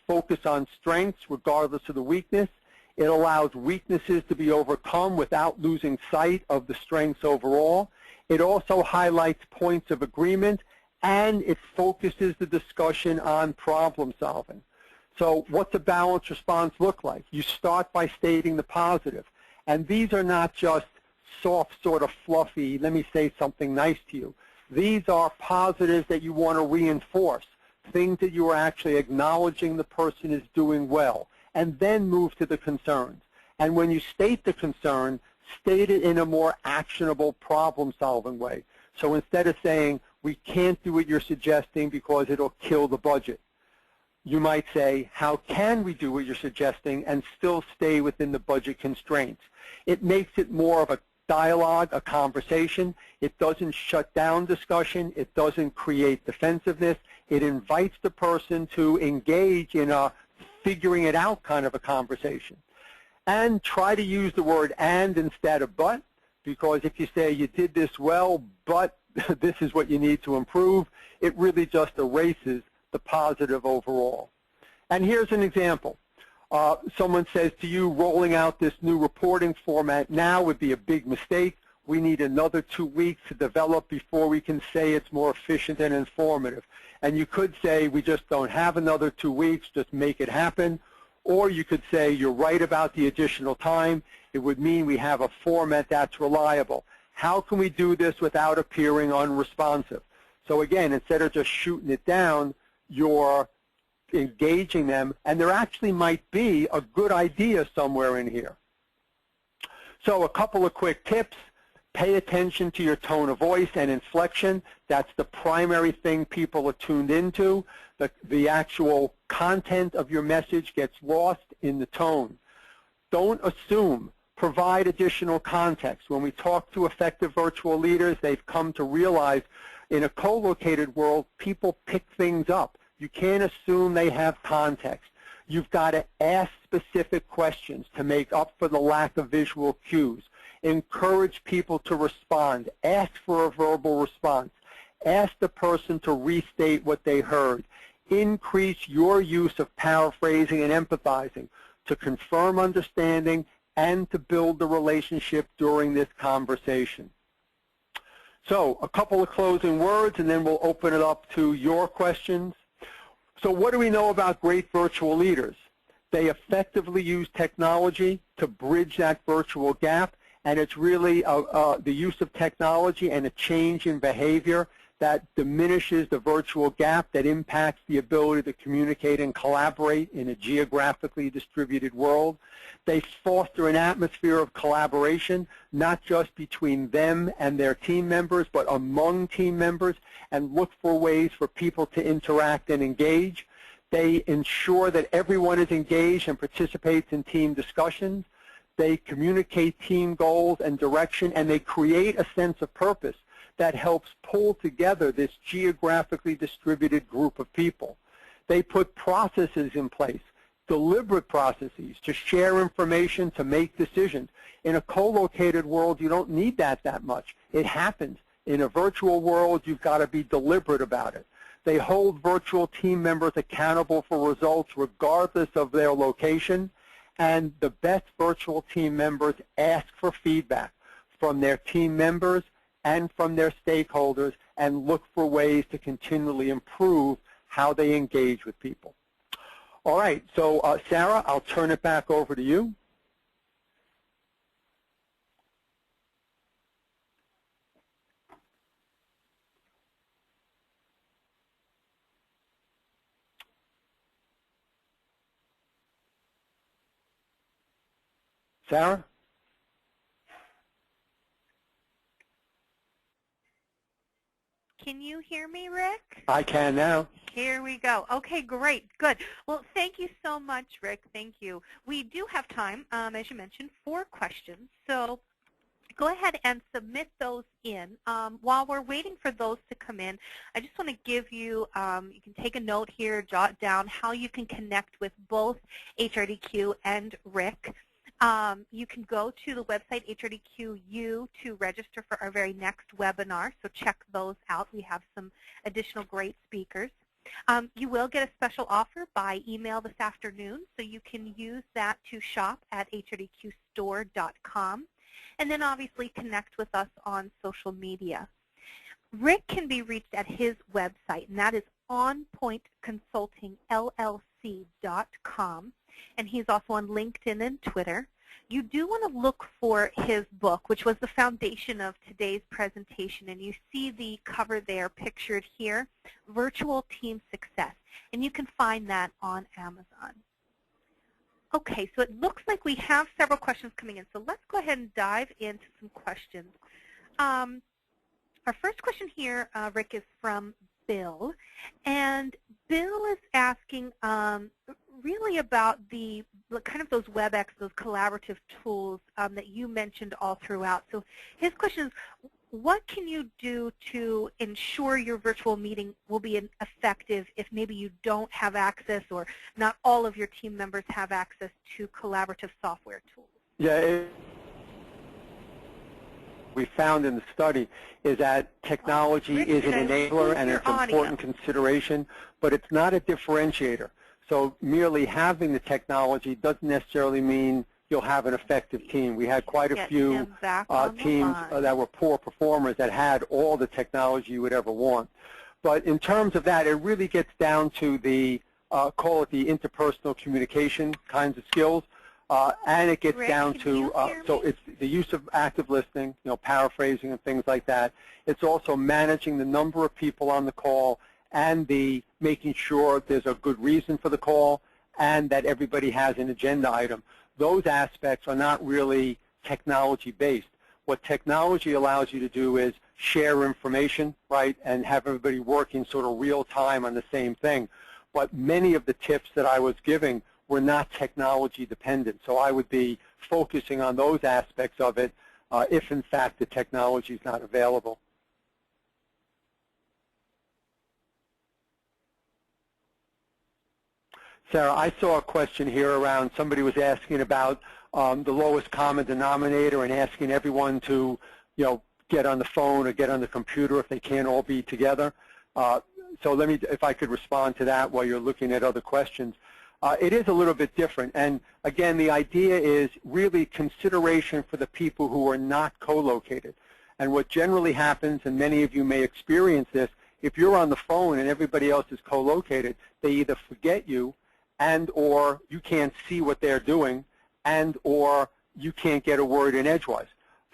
focus on strengths regardless of the weakness. It allows weaknesses to be overcome without losing sight of the strengths overall. It also highlights points of agreement, and it focuses the discussion on problem solving. So what's a balanced response look like? You start by stating the positive. And these are not just soft, sort of fluffy, let me say something nice to you. These are positives that you want to reinforce, things that you are actually acknowledging the person is doing well, and then move to the concerns. And when you state the concern, state it in a more actionable problem-solving way. So instead of saying, we can't do what you're suggesting because it'll kill the budget, you might say, how can we do what you're suggesting and still stay within the budget constraints? It makes it more of a dialogue, a conversation. It doesn't shut down discussion. It doesn't create defensiveness. It invites the person to engage in a figuring it out kind of a conversation. And try to use the word and instead of but, because if you say you did this well, but this is what you need to improve, it really just erases the positive overall. And here's an example. Someone says to you, rolling out this new reporting format now would be a big mistake. We need another 2 weeks to develop before we can say it's more efficient and informative. And you could say, we just don't have another 2 weeks, just make it happen. Or you could say, you're right about the additional time. It would mean we have a format that's reliable. How can we do this without appearing unresponsive? So again, instead of just shooting it down, you're engaging them, and there actually might be a good idea somewhere in here. So a couple of quick tips. Pay attention to your tone of voice and inflection. That's the primary thing people are tuned into. The actual content of your message gets lost in the tone. Don't assume. Provide additional context. When we talk to effective virtual leaders, they've come to realize in a co-located world, people pick things up. You can't assume they have context. You've got to ask specific questions to make up for the lack of visual cues. Encourage people to respond. Ask for a verbal response. Ask the person to restate what they heard. Increase your use of paraphrasing and empathizing to confirm understanding and to build the relationship during this conversation. So a couple of closing words, and then we'll open it up to your questions. So what do we know about great virtual leaders? They effectively use technology to bridge that virtual gap, and it's really the use of technology and a change in behavior that diminishes the virtual gap, that impacts the ability to communicate and collaborate in a geographically distributed world. They foster an atmosphere of collaboration, not just between them and their team members, but among team members, and look for ways for people to interact and engage. They ensure that everyone is engaged and participates in team discussions. They communicate team goals and direction, and they create a sense of purpose that helps pull together this geographically distributed group of people. They put processes in place, deliberate processes to share information, to make decisions. In a co-located world, you don't need that much. It happens. In a virtual world, you've got to be deliberate about it. They hold virtual team members accountable for results regardless of their location, and the best virtual team members ask for feedback from their team members and from their stakeholders, and look for ways to continually improve how they engage with people. All right, so Sarah, I'll turn it back over to you. Sarah? Can you hear me, Rick? I can now. Here we go. Okay, great. Good. Well, thank you so much, Rick. Thank you. We do have time, as you mentioned, for questions. So go ahead and submit those in. While we're waiting for those to come in, I just want to give you, you can take a note here, jot down how you can connect with both HRDQ and Rick. You can go to the website HRDQ-U to register for our very next webinar, so check those out. We have some additional great speakers. You will get a special offer by email this afternoon, so you can use that to shop at hrdqstore.com, and then obviously connect with us on social media. Rick can be reached at his website, and that is onpointconsultingllc.com, and he's also on LinkedIn and Twitter. You do want to look for his book, which was the foundation of today's presentation, and you see the cover there pictured here, Virtual Team Success, and you can find that on Amazon. Okay, so it looks like we have several questions coming in, so let's go ahead and dive into some questions. Our first question here, Rick, is from Bill, and Bill is asking really about the kind of those WebEx, those collaborative tools that you mentioned all throughout. So his question is, what can you do to ensure your virtual meeting will be effective if maybe you don't have access or not all of your team members have access to collaborative software tools? Yeah, we found in the study is that technology is an enabler and it's an important consideration, but it's not a differentiator. So merely having the technology doesn't necessarily mean you'll have an effective team. We had quite a few teams that were poor performers that had all the technology you would ever want. But in terms of that, it really gets down to the, call it the interpersonal communication kinds of skills. And it gets down to, so it's the use of active listening, paraphrasing and things like that. It's also managing the number of people on the call and the making sure there's a good reason for the call and that everybody has an agenda item. Those aspects are not really technology-based. What technology allows you to do is share information, right, and have everybody working sort of real time on the same thing. But many of the tips that I was giving were not technology dependent. So I would be focusing on those aspects of it if, in fact, the technology is not available. Sarah, I saw a question here around somebody was asking about the lowest common denominator and asking everyone to, get on the phone or get on the computer if they can't all be together. So let me, if I could respond to that while you're looking at other questions. It is a little bit different. And again, the idea is really consideration for the people who are not co-located. And what generally happens, and many of you may experience this, if you're on the phone and everybody else is co-located, they either forget you and or you can't see what they're doing and or you can't get a word in edgewise.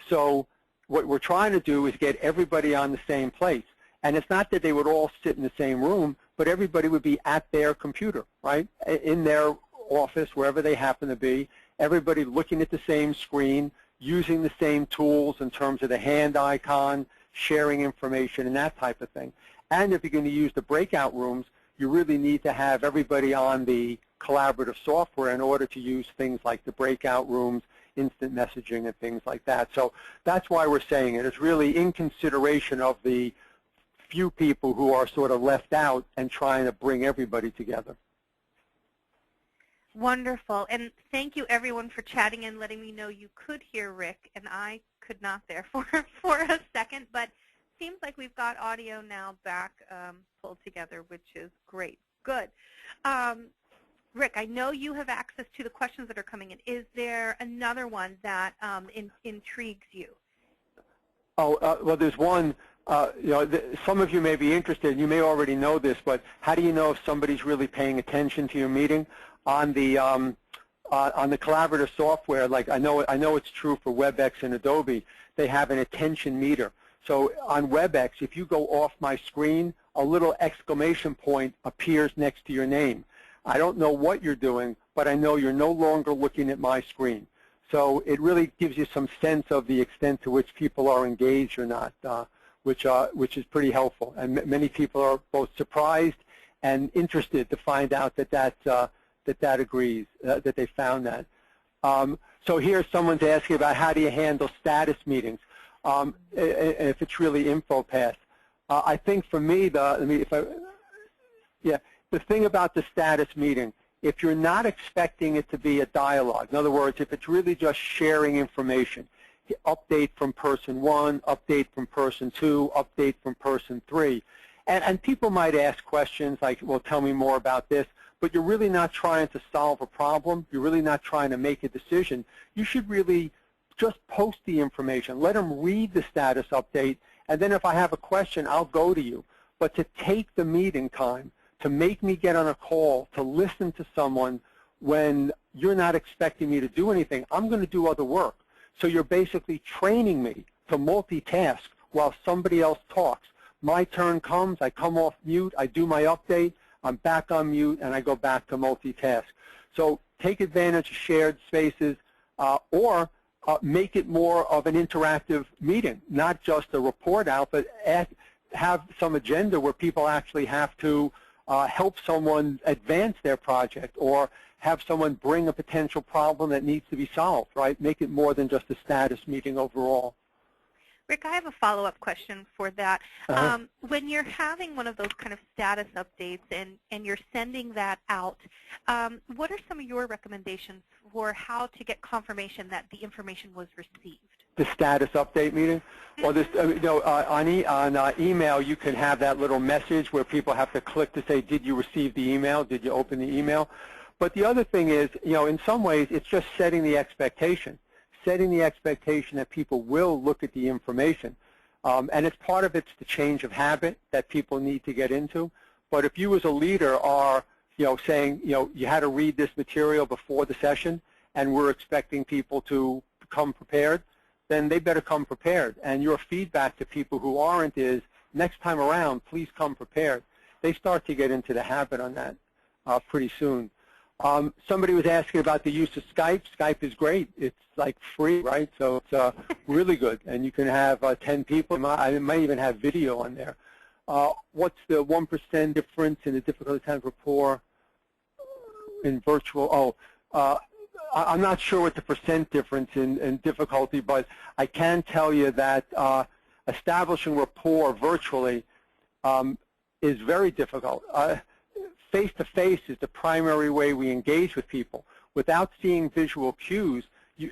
So what we're trying to do is get everybody on the same place. And it's not that they would all sit in the same room, but everybody would be at their computer, right, in their office, wherever they happen to be, everybody looking at the same screen, using the same tools in terms of the hand icon, sharing information, and that type of thing. And if you're going to use the breakout rooms, you really need to have everybody on the collaborative software in order to use things like the breakout rooms, instant messaging, and things like that. So that's why we're saying it. It's really in consideration of the few people who are sort of left out and trying to bring everybody together. Wonderful. And thank you, everyone, for chatting and letting me know you could hear Rick, and I could not there for a second. But seems like we've got audio now back pulled together, which is great. Good. Rick, I know you have access to the questions that are coming in. Is there another one that intrigues you? Oh, well, there's one. Some of you may be interested, and you may already know this, but how do you know if somebody's really paying attention to your meeting? On the collaborative software, like I know it's true for WebEx and Adobe, they have an attention meter. So on WebEx, if you go off my screen, a little exclamation point appears next to your name. I don't know what you're doing, but I know you're no longer looking at my screen. So it really gives you some sense of the extent to which people are engaged or not, which is pretty helpful. And many people are both surprised and interested to find out that that agrees, that they found that. So here someone's asking about how do you handle status meetings, if it's really InfoPath. I think for me, the thing about the status meeting, if you're not expecting it to be a dialogue, in other words, if it's really just sharing information, update from person 1, update from person 2, update from person 3, and people might ask questions like, well, tell me more about this, but you're really not trying to solve a problem. You're really not trying to make a decision. You should really just post the information. Let them read the status update, and then if I have a question, I'll go to you. But to take the meeting time, to make me get on a call, to listen to someone when you're not expecting me to do anything, I'm going to do other work. So you're basically training me to multitask while somebody else talks. My turn comes, I come off mute, I do my update, I'm back on mute, and I go back to multitask. So take advantage of shared spaces or make it more of an interactive meeting, not just a report out, but have some agenda where people actually have to help someone advance their project or have someone bring a potential problem that needs to be solved, right? Make it more than just a status meeting overall. Rick, I have a follow-up question for that. When you're having one of those kind of status updates and you're sending that out, what are some of your recommendations for how to get confirmation that the information was received? The status update meeting? Well, this, on email, you can have that little message where people have to click to say, did you receive the email? Did you open the email? But the other thing is, in some ways, it's just setting the expectation. Setting the expectation that people will look at the information. And it's part of it's the change of habit that people need to get into. But if you as a leader are, saying, you had to read this material before the session and we're expecting people to come prepared, then they better come prepared. And your feedback to people who aren't is, next time around, please come prepared. They start to get into the habit on that pretty soon. Somebody was asking about the use of Skype. Skype is great. It's like free, right? So it's really good. And you can have 10 people. I might even have video on there. What's the 1% difference in the difficulty time rapport in virtual? I'm not sure what the percent difference in difficulty, but I can tell you that establishing rapport virtually is very difficult. Face-to-face is the primary way we engage with people. Without seeing visual cues,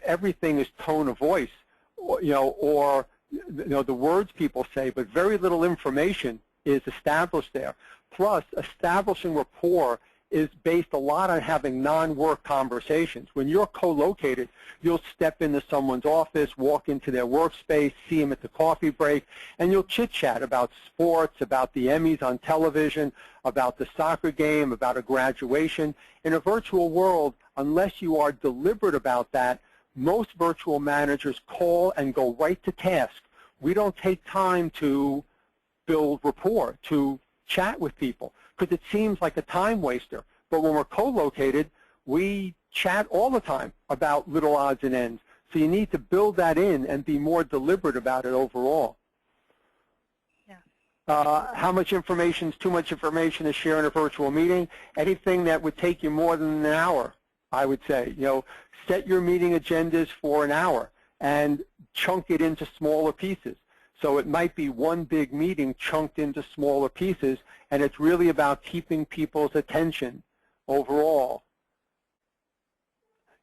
everything is tone of voice, or the words people say, but very little information is established there. Plus, establishing rapport is based a lot on having non-work conversations. When you're co-located, you'll step into someone's office, walk into their workspace, see them at the coffee break, and you'll chit-chat about sports, about the Emmys on television, about the soccer game, about a graduation. In a virtual world, unless you are deliberate about that, most virtual managers call and go right to task. We don't take time to build rapport, to chat with people, because it seems like a time waster. But when we're co-located, we chat all the time about little odds and ends. So you need to build that in and be more deliberate about it overall. Yeah. How much information is too much information to share in a virtual meeting? Anything that would take you more than an hour, I would say. Set your meeting agendas for an hour and chunk it into smaller pieces. So it might be one big meeting chunked into smaller pieces, and it's really about keeping people's attention overall.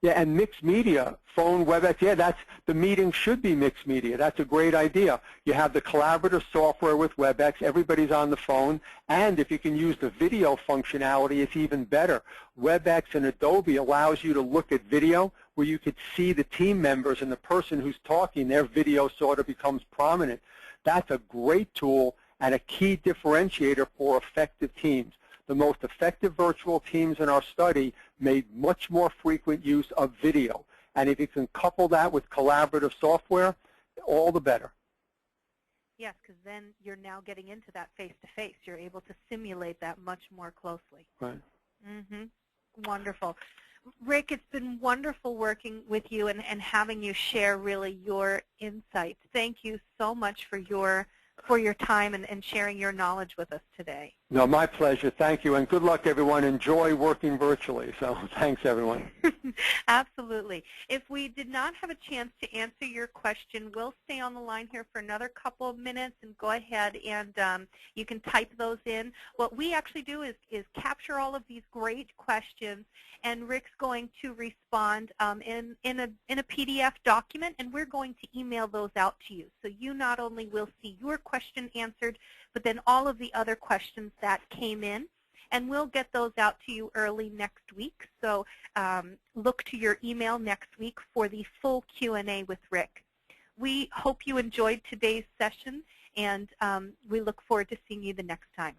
Yeah, and mixed media, phone, WebEx, yeah, the meeting should be mixed media. That's a great idea. You have the collaborative software with WebEx, everybody's on the phone, and if you can use the video functionality, it's even better. WebEx and Adobe allows you to look at video where you could see the team members and the person who's talking, their video sort of becomes prominent. That's a great tool and a key differentiator for effective teams. The most effective virtual teams in our study made much more frequent use of video. And if you can couple that with collaborative software, all the better. Yes, because then you're now getting into that face-to-face. You're able to simulate that much more closely. Right. Wonderful. Rick, it's been wonderful working with you and having you share really your insights. Thank you so much for your time and sharing your knowledge with us today. No, my pleasure. Thank you, and good luck, everyone. Enjoy working virtually. So thanks, everyone. Absolutely. If we did not have a chance to answer your question, we'll stay on the line here for another couple of minutes and go ahead and you can type those in. What we actually do is capture all of these great questions, and Rick's going to respond in a PDF document, and we're going to email those out to you. So you not only will see your question answered, but then all of the other questions that came in, and we'll get those out to you early next week. So look to your email next week for the full Q&A with Rick. We hope you enjoyed today's session, and we look forward to seeing you the next time.